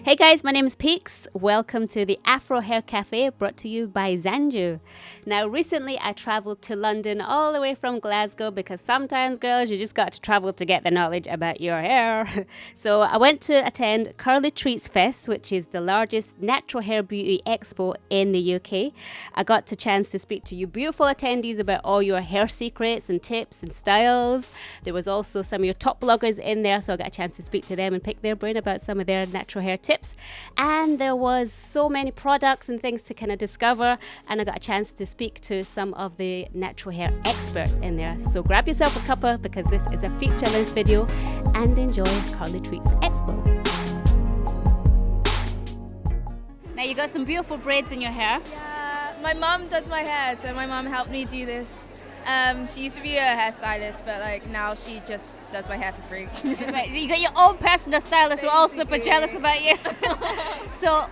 Hey guys, my name is Peeks. Welcome to the Afro Hair Cafe brought to you by ZANJOO. Now recently I travelled to London all the way from Glasgow because sometimes girls you just got to travel to get the knowledge about your hair. So I went to attend Curly Treats Fest, which is the largest natural hair beauty expo in the UK. I got the chance to speak to you beautiful attendees about all your hair secrets and tips and styles. There was also some of your top bloggers in there, so I got a chance to speak to them and pick their brain about some of their natural hair tips. And there was so many products and things to kind of discover, and I got a chance to speak to some of the natural hair experts in there. So grab yourself a cuppa because this is a feature-length video, and enjoy Curly Treats Expo. Now you got some beautiful braids in your hair. Yeah, my mum does my hair, so my mum helped me do this. She used to be a hairstylist, but now she just does my hair for free. Right, so you got your own personal stylist. We're all super jealous about you. So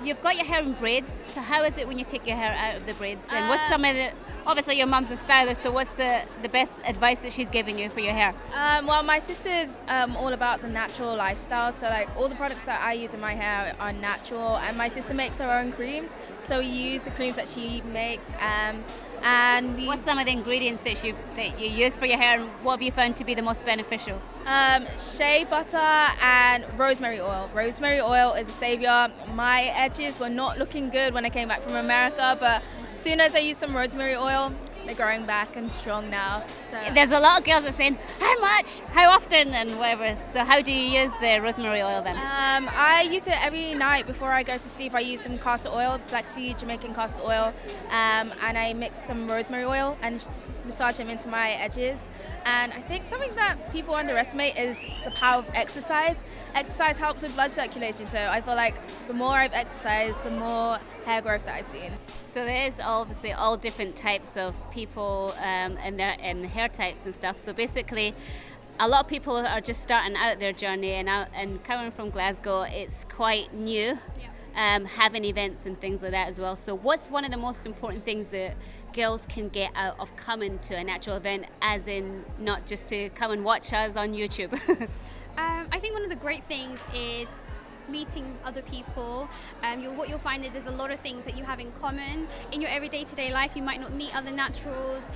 you've got your hair in braids. So how is it when you take your hair out of the braids? And what's some of the, obviously your mum's a stylist, so what's the best advice that she's giving you for your hair? Well, my sister's all about the natural lifestyle, so all the products that I use in my hair are natural, and my sister makes her own creams, so we use the creams that she makes. What's some of the ingredients that you use for your hair, and what have you found to be the most beneficial? Shea butter and rosemary oil. Rosemary oil is a savior. My edges were not looking good when I came back from America, but as soon as I used some rosemary oil, they're growing back and strong now. So. There's a lot of girls that are saying, how much, how often, and whatever. So how do you use the rosemary oil then? I use it every night before I go to sleep. I use some castor oil, black seed, Jamaican castor oil, and I mix some rosemary oil and just massage them into my edges. And I think something that people underestimate is the power of exercise. Exercise helps with blood circulation, so I feel like the more I've exercised, the more hair growth that I've seen. So there is obviously all different types of people and hair types and stuff. So basically, a lot of people are just starting out their journey, and coming from Glasgow, it's quite new. Having events and things like that as well. So what's one of the most important things that girls can get out of coming to a natural event, as in not just to come and watch us on YouTube? I think one of the great things is meeting other people. What you'll find is there's a lot of things that you have in common in your everyday to-day life. You might not meet other naturals.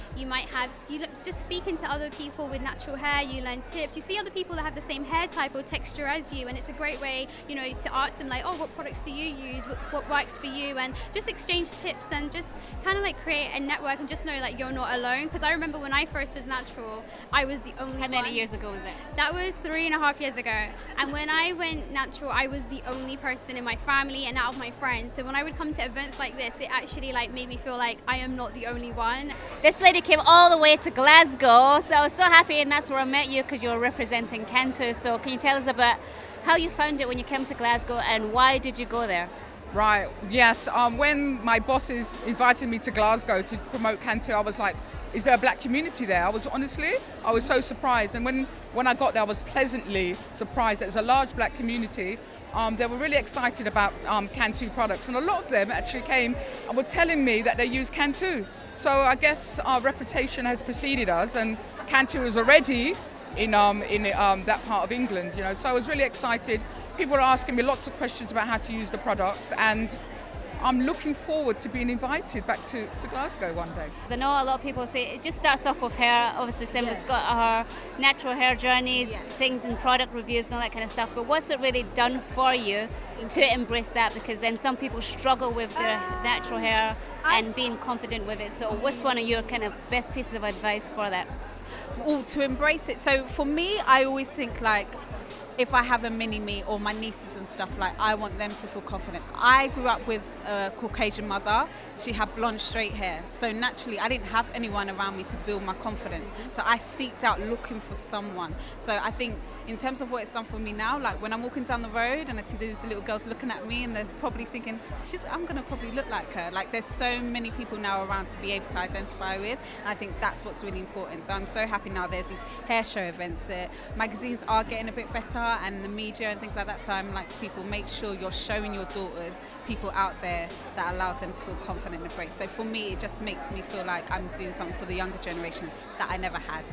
Just speaking to other people with natural hair, you learn tips. You see other people that have the same hair type or texture as you, and it's a great way, to ask them what products do you use, what works for you, and just exchange tips and just kind of create a network and just know you're not alone. Because I remember when I first was natural, I was the only How many years ago was that? That was 3.5 years ago. And when I went natural, I was the only person in my family and out of my friends. So when I would come to events like this, it actually made me feel like I am not the only one. This lady came all the way to Glasgow, so I was so happy, and that's where I met you because you were representing Cantu. So can you tell us about how you found it when you came to Glasgow, and why did you go there? Right, yes. When my bosses invited me to Glasgow to promote Cantu, I was like, is there a black community there? I was so surprised. And when I got there, I was pleasantly surprised. There's a large black community. They were really excited about Cantu products, and a lot of them actually came and were telling me that they use Cantu. So I guess our reputation has preceded us, and Cantu is already in that part of England. So I was really excited. People are asking me lots of questions about how to use the products, and I'm looking forward to being invited back to Glasgow one day. I know a lot of people say it just starts off with hair. Obviously, Simba's got her natural hair journeys, things and product reviews and all that kind of stuff. But what's it really done for you to embrace that? Because then some people struggle with their natural hair and being confident with it. So what's one of your kind of best pieces of advice for that? To embrace it. So for me, I always think if I have a mini-me or my nieces and stuff, I want them to feel confident. I grew up with a Caucasian mother. She had blonde, straight hair. So naturally, I didn't have anyone around me to build my confidence. So I seeked out looking for someone. So I think in terms of what it's done for me now, when I'm walking down the road and I see these little girls looking at me and they're probably thinking, I'm going to probably look like her. There's so many people now around to be able to identify with. And I think that's what's really important. So I'm so happy now there's these hair show events. The magazines are getting a bit better, and the media and things like that. So I'm to people, make sure you're showing your daughters people out there that allows them to feel confident in the break. So for me, it just makes me feel like I'm doing something for the younger generation that I never had.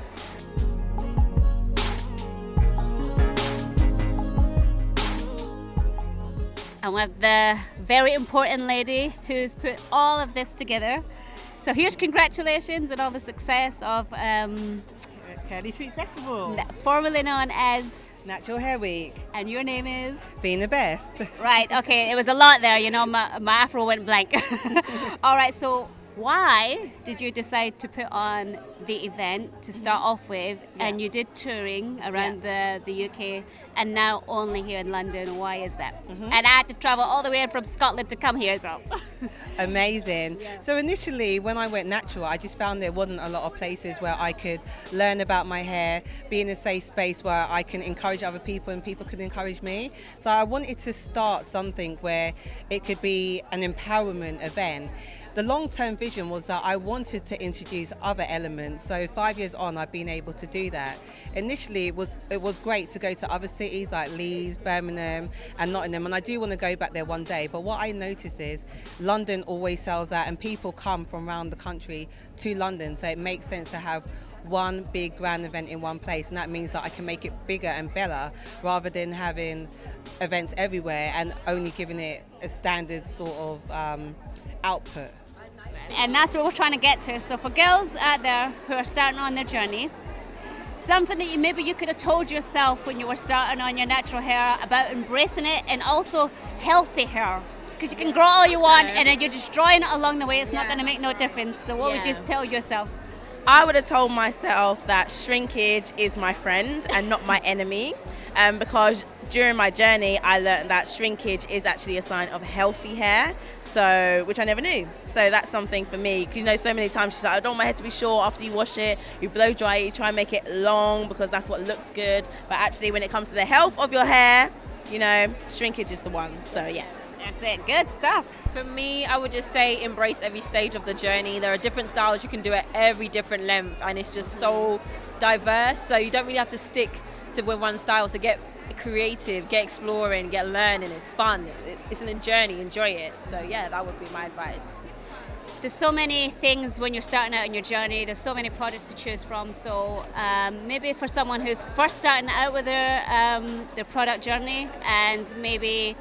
I'm with the very important lady who's put all of this together. So here's congratulations on all the success of Curly Treats Festival, formerly known as Natural Hair Week, and your name is? being the best. Right, okay, it was a lot there, my Afro went blank. All right, so why did you decide to put on the event to start off with, and you did touring around the UK, and now only here in London? Why is that? And I had to travel all the way from Scotland to come here as well. Amazing. So initially when I went natural, I just found there wasn't a lot of places where I could learn about my hair, be in a safe space where I can encourage other people and people could encourage me. So I wanted to start something where it could be an empowerment event. The long-term vision was that I wanted to introduce other elements. So 5 years on, I've been able to do that. Initially, it was great to go to other cities like Leeds, Birmingham and Nottingham, and I do want to go back there one day. But what I notice is London always sells out and people come from around the country to London. So it makes sense to have one big grand event in one place, and that means that I can make it bigger and better rather than having events everywhere and only giving it a standard sort of output. And that's what we're trying to get to. So for girls out there who are starting on their journey, something that maybe you could have told yourself when you were starting on your natural hair about embracing it, and also healthy hair. Because you can grow all you want and then you're destroying it along the way, it's not going to make no difference. So what would you tell yourself? I would have told myself that shrinkage is my friend and not my enemy, because during my journey I learned that shrinkage is actually a sign of healthy hair, so which I never knew. So that's something for me, because so many times she's like, I don't want my hair to be short after you wash it, you blow dry it, you try and make it long because that's what looks good, but actually when it comes to the health of your hair, shrinkage is the one. So yeah. That's it. Good stuff. For me, I would just say embrace every stage of the journey. There are different styles you can do at every different length, and it's just so diverse. So you don't really have to stick to one style. So get creative, get exploring, get learning. It's fun. It's a journey. Enjoy it. So yeah, that would be my advice. There's so many things when you're starting out on your journey. There's so many products to choose from. So maybe for someone who's first starting out with their product journey, and maybe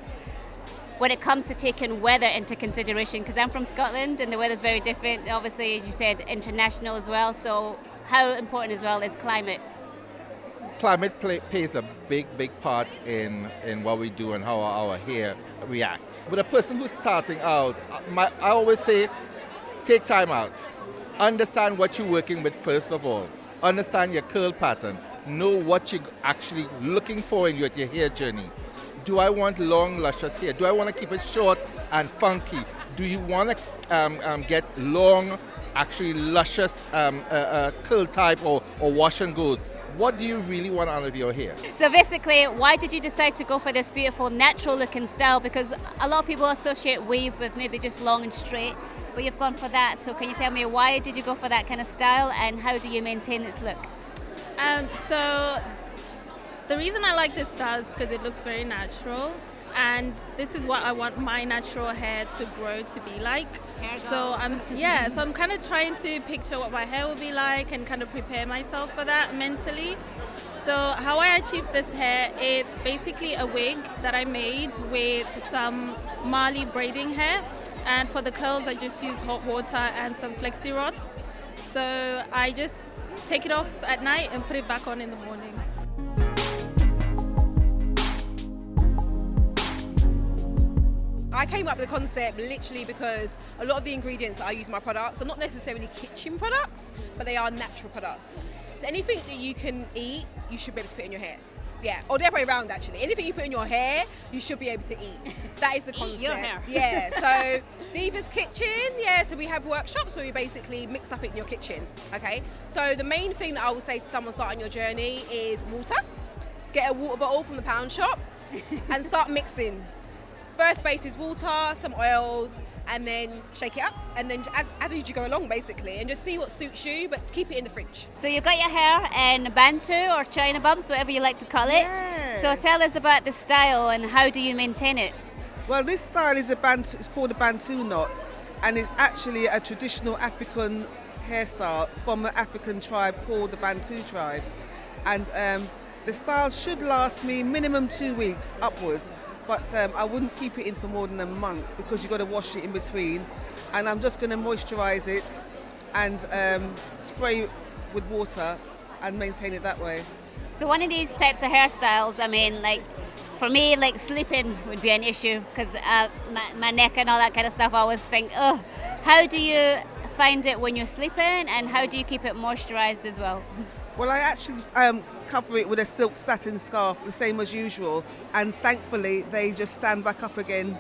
when it comes to taking weather into consideration, because I'm from Scotland and the weather's very different, obviously, as you said, international as well. So how important as well is climate? Climate plays a big part in what we do and how our hair reacts. With a person who's starting out, I always say, take time out. Understand what you're working with first of all. Understand your curl pattern. Know what you're actually looking for in your hair journey. Do I want long, luscious hair? Do I want to keep it short and funky? Do you want to get long, actually luscious curl type or wash and goes? What do you really want out of your hair? So basically, why did you decide to go for this beautiful natural looking style? Because a lot of people associate weave with maybe just long and straight, but you've gone for that. So can you tell me, why did you go for that kind of style, and how do you maintain this look? So the reason I like this style is because it looks very natural, and this is what I want my natural hair to grow to be like. So I'm kind of trying to picture what my hair will be like and kind of prepare myself for that mentally. So how I achieved this hair, it's basically a wig that I made with some Mali braiding hair, and for the curls I just used hot water and some flexi rods. So I just take it off at night and put it back on in the morning. I came up with the concept literally because a lot of the ingredients that I use in my products are not necessarily kitchen products, but they are natural products. So anything that you can eat, you should be able to put in your hair. Yeah, or the other way around actually. Anything you put in your hair, you should be able to eat. That is the concept. Eat your hair. Yeah, so Diva's Kitchen, so we have workshops where we basically mix stuff in your kitchen, okay? So the main thing that I will say to someone starting your journey is water. Get a water bottle from the pound shop and start mixing. First base is water, some oils, and then shake it up, and then add as you go along basically, and just see what suits you, but keep it in the fridge. So you got your hair in Bantu or China bumps, whatever you like to call it. Yes. So tell us about the style and how do you maintain it? Well, this style is it's called a Bantu knot, and it's actually a traditional African hairstyle from an African tribe called the Bantu tribe. And the style should last me minimum 2 weeks upwards. but I wouldn't keep it in for more than a month because you've got to wash it in between. And I'm just going to moisturise it and spray with water and maintain it that way. So one of these types of hairstyles, I mean, like for me, like sleeping would be an issue because my neck and all that kind of stuff, I always think, oh, how do you find it when you're sleeping and how do you keep it moisturised as well? Well, I actually cover it with a silk satin scarf, the same as usual, and thankfully they just stand back up again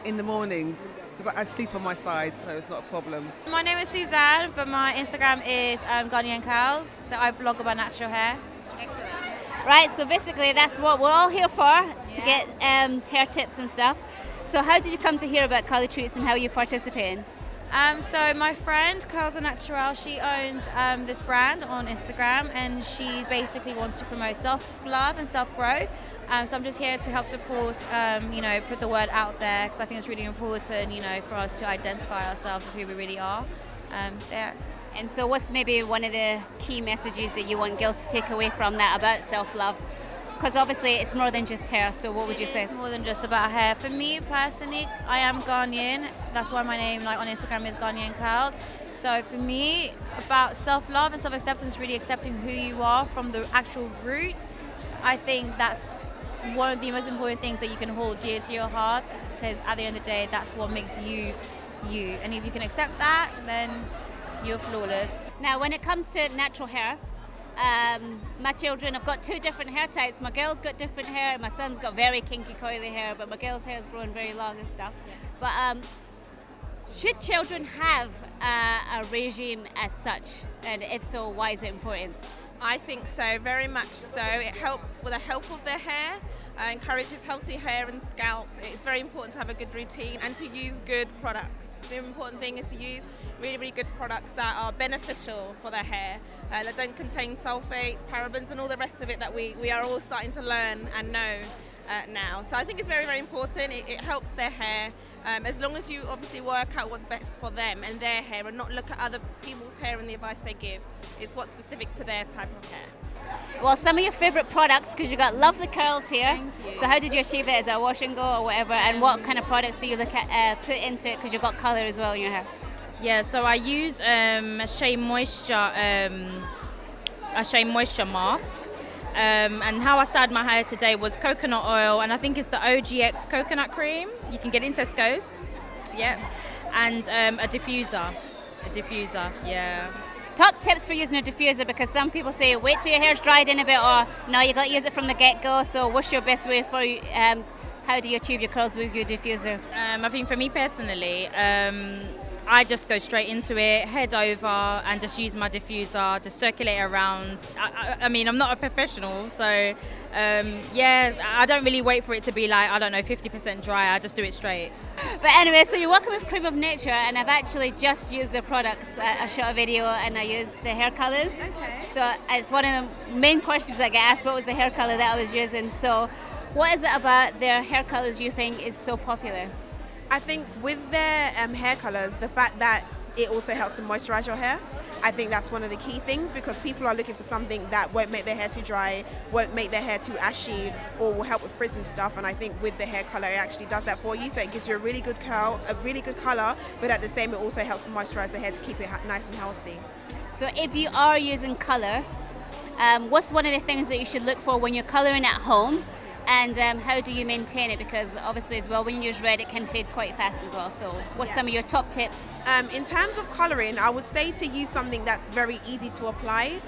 in the mornings because I sleep on my side, so it's not a problem. My name is Suzanne, but my Instagram is Ghanaian Cows, so I blog about natural hair. Right, so basically that's what we're all here for, to get hair tips and stuff. So how did you come to hear about Curly Treats and how you participate in? So my friend Curls Natural, she owns this brand on Instagram, and she basically wants to promote self-love and self-growth. So I'm just here to help support, put the word out there because I think it's really important, for us to identify ourselves with who we really are. And so what's maybe one of the key messages that you want girls to take away from that about self-love? Because obviously it's more than just hair, so what would you say? It's more than just about hair. For me personally, I am Ghanaian. That's why my name on Instagram is Ghanaian Cows. So for me, about self-love and self-acceptance, really accepting who you are from the actual root, I think that's one of the most important things that you can hold dear to your heart, because at the end of the day, that's what makes you, you. And if you can accept that, then you're flawless. Now, when it comes to natural hair, my children have got two different hair types. My girl's got different hair, and my son's got very kinky, coily hair, but my girl's hair is growing very long and stuff. But should children have a regime as such? And if so, why is it important? I think so, very much so. It helps with the health of their hair, encourages healthy hair and scalp. It's very important to have a good routine and to use good products. The important thing is to use really, really good products that are beneficial for their hair, that don't contain sulfates, parabens and all the rest of it that we are all starting to learn and know now. So I think it's very, very important. It helps their hair, as long as you obviously work out what's best for them and their hair and not look at other people's hair and the advice they give. It's what's specific to their type of hair. Well, some of your favourite products, because you got lovely curls here. Thank you. So how did you achieve it? Is it a wash and go or whatever? And what kind of products do you look at put into it? Because you've got colour as well in your hair. Yeah, so I use a Shea Moisture mask. And how I started my hair today was coconut oil, and I think it's the OGX coconut cream. You can get in Tesco's. Yep. And a diffuser. Yeah. Top tips for using a diffuser, because some people say wait till your hair's dried in a bit, or no, you got to use it from the get-go. So what's your best way for how do you achieve your curls with your diffuser? I think for me personally, I just go straight into it, head over and just use my diffuser, just circulate around. I mean, I'm not a professional, so I don't really wait for it to be like, 50% dry. I just do it straight. But anyway, so you're working with Creme of Nature, and I've actually just used the products. I shot a video and I used the hair colours. Okay. So it's one of the main questions I get asked, what was the hair colour that I was using? So what is it about their hair colours you think is so popular? I think with their hair colours, the fact that it also helps to moisturise your hair, I think that's one of the key things, because people are looking for something that won't make their hair too dry, won't make their hair too ashy, or will help with frizz and stuff. And I think with the hair colour, it actually does that for you. So it gives you a really good curl, a really good colour, but at the same, it also helps to moisturise the hair to keep it nice and healthy. So if you are using colour, what's one of the things that you should look for when you're colouring at home? And how do you maintain it? Because obviously as well, when you use red, it can fade quite fast as well. So what's some of your top tips? In terms of colouring, I would say to use something that's very easy to apply.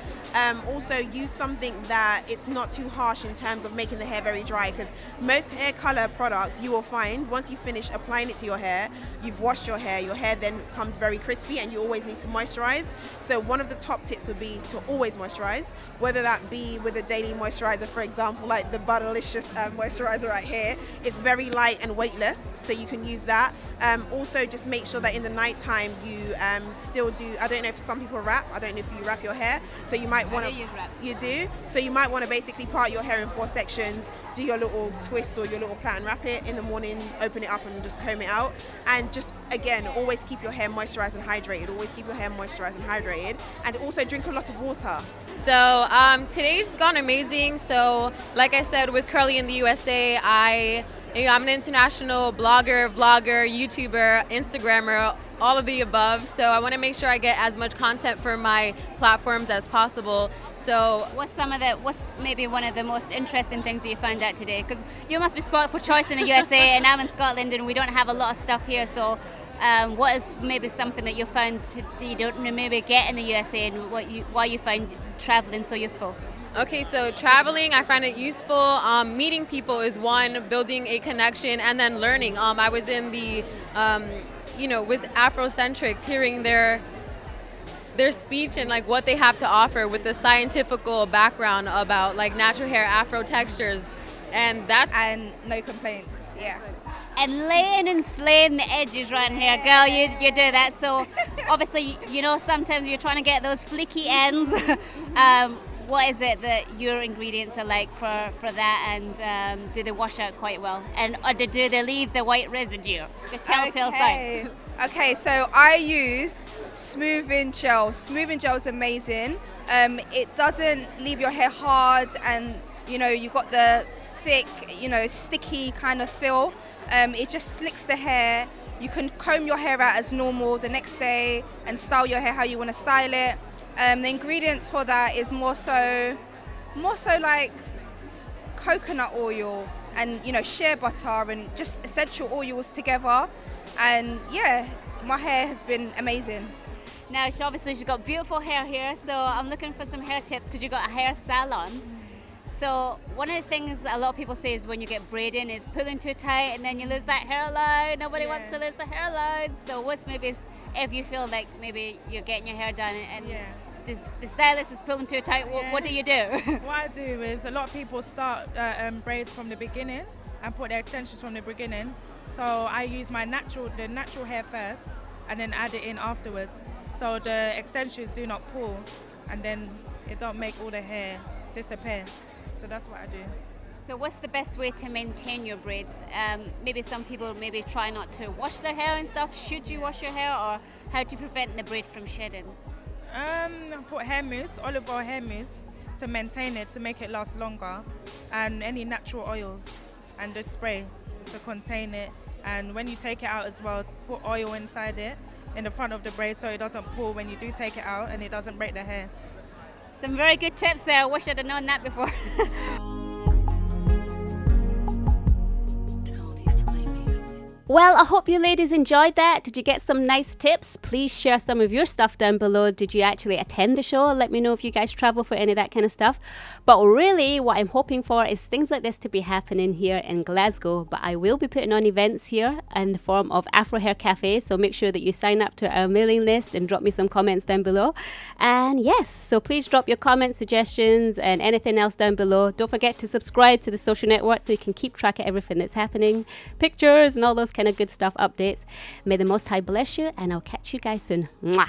Also use something that it's not too harsh in terms of making the hair very dry, because most hair colour products you will find once you finish applying it to your hair, you've washed your hair then becomes very crispy and you always need to moisturise. So one of the top tips would be to always moisturise, whether that be with a daily moisturiser, for example, like the Butterlicious moisturiser right here. It's very light and weightless, so you can use that. Also just make sure that in the night time you still do, I don't know if some people wrap, I don't know if you wrap your hair, so you might want to, you do, so you might want to basically part your hair in 4 sections, do your little twist or your little plait and wrap it in the morning, open it up and just comb it out. And just again, always keep your hair moisturized and hydrated, and also drink a lot of water. So today's gone amazing. So like I said, with Curly in the USA, I You know, I'm an international blogger, vlogger, YouTuber, Instagrammer, all of the above. So I want to make sure I get as much content for my platforms as possible. So what's maybe one of the most interesting things that you found out today? Because you must be spoiled for choice in the USA, and I'm in Scotland, and we don't have a lot of stuff here. So what is maybe something that you found that you don't maybe get in the USA, and why you find traveling so useful? Okay, so traveling, I find it useful. Meeting people is one, building a connection, and then learning. I was in the, with Afrocentrics, hearing their speech and like what they have to offer with the scientific background about like natural hair, Afro textures, and no complaints. Yeah. And laying and slaying the edges right here, girl, you do that. So obviously, sometimes you're trying to get those flicky ends. What is it that your ingredients are like for that, and do they wash out quite well? Or do they leave the white residue, the telltale sign? Okay, so I use smoothing gel. Smoothing gel is amazing. It doesn't leave your hair hard, and you got the thick, sticky kind of feel. It just slicks the hair. You can comb your hair out as normal the next day and style your hair how you want to style it. The ingredients for that is more so like coconut oil and shea butter and just essential oils together. And yeah, my hair has been amazing. Now, she's got beautiful hair here, so I'm looking for some hair tips because you've got a hair salon. So one of the things a lot of people say is when you get braiding is pulling too tight and then you lose that hairline. Nobody wants to lose the hairline. So what's maybe if you feel like maybe you're getting your hair done and the stylist is pulling too tight, what do you do? What I do is a lot of people start braids from the beginning and put their extensions from the beginning. So I use the natural hair first and then add it in afterwards. So the extensions do not pull and then it don't make all the hair disappear. So that's what I do. So what's the best way to maintain your braids? Maybe some people try not to wash their hair and stuff. Should you wash your hair, or how to prevent the braid from shedding? Put hair mousse, olive oil hair mousse to maintain it, to make it last longer, and any natural oils and the spray to contain it. And when you take it out as well, put oil inside it in the front of the braid so it doesn't pull when you do take it out and it doesn't break the hair. Some very good tips there. I wish I'd have known that before. Well, I hope you ladies enjoyed that. Did you get some nice tips? Please share some of your stuff down below. Did you actually attend the show? Let me know if you guys travel for any of that kind of stuff. But really, what I'm hoping for is things like this to be happening here in Glasgow. But I will be putting on events here in the form of Afro Hair Cafe. So make sure that you sign up to our mailing list and drop me some comments down below. And yes, so please drop your comments, suggestions, and anything else down below. Don't forget to subscribe to the social network so you can keep track of everything that's happening. Pictures and all those kind of good stuff, updates. May the Most High bless you, and I'll catch you guys soon. Mwah.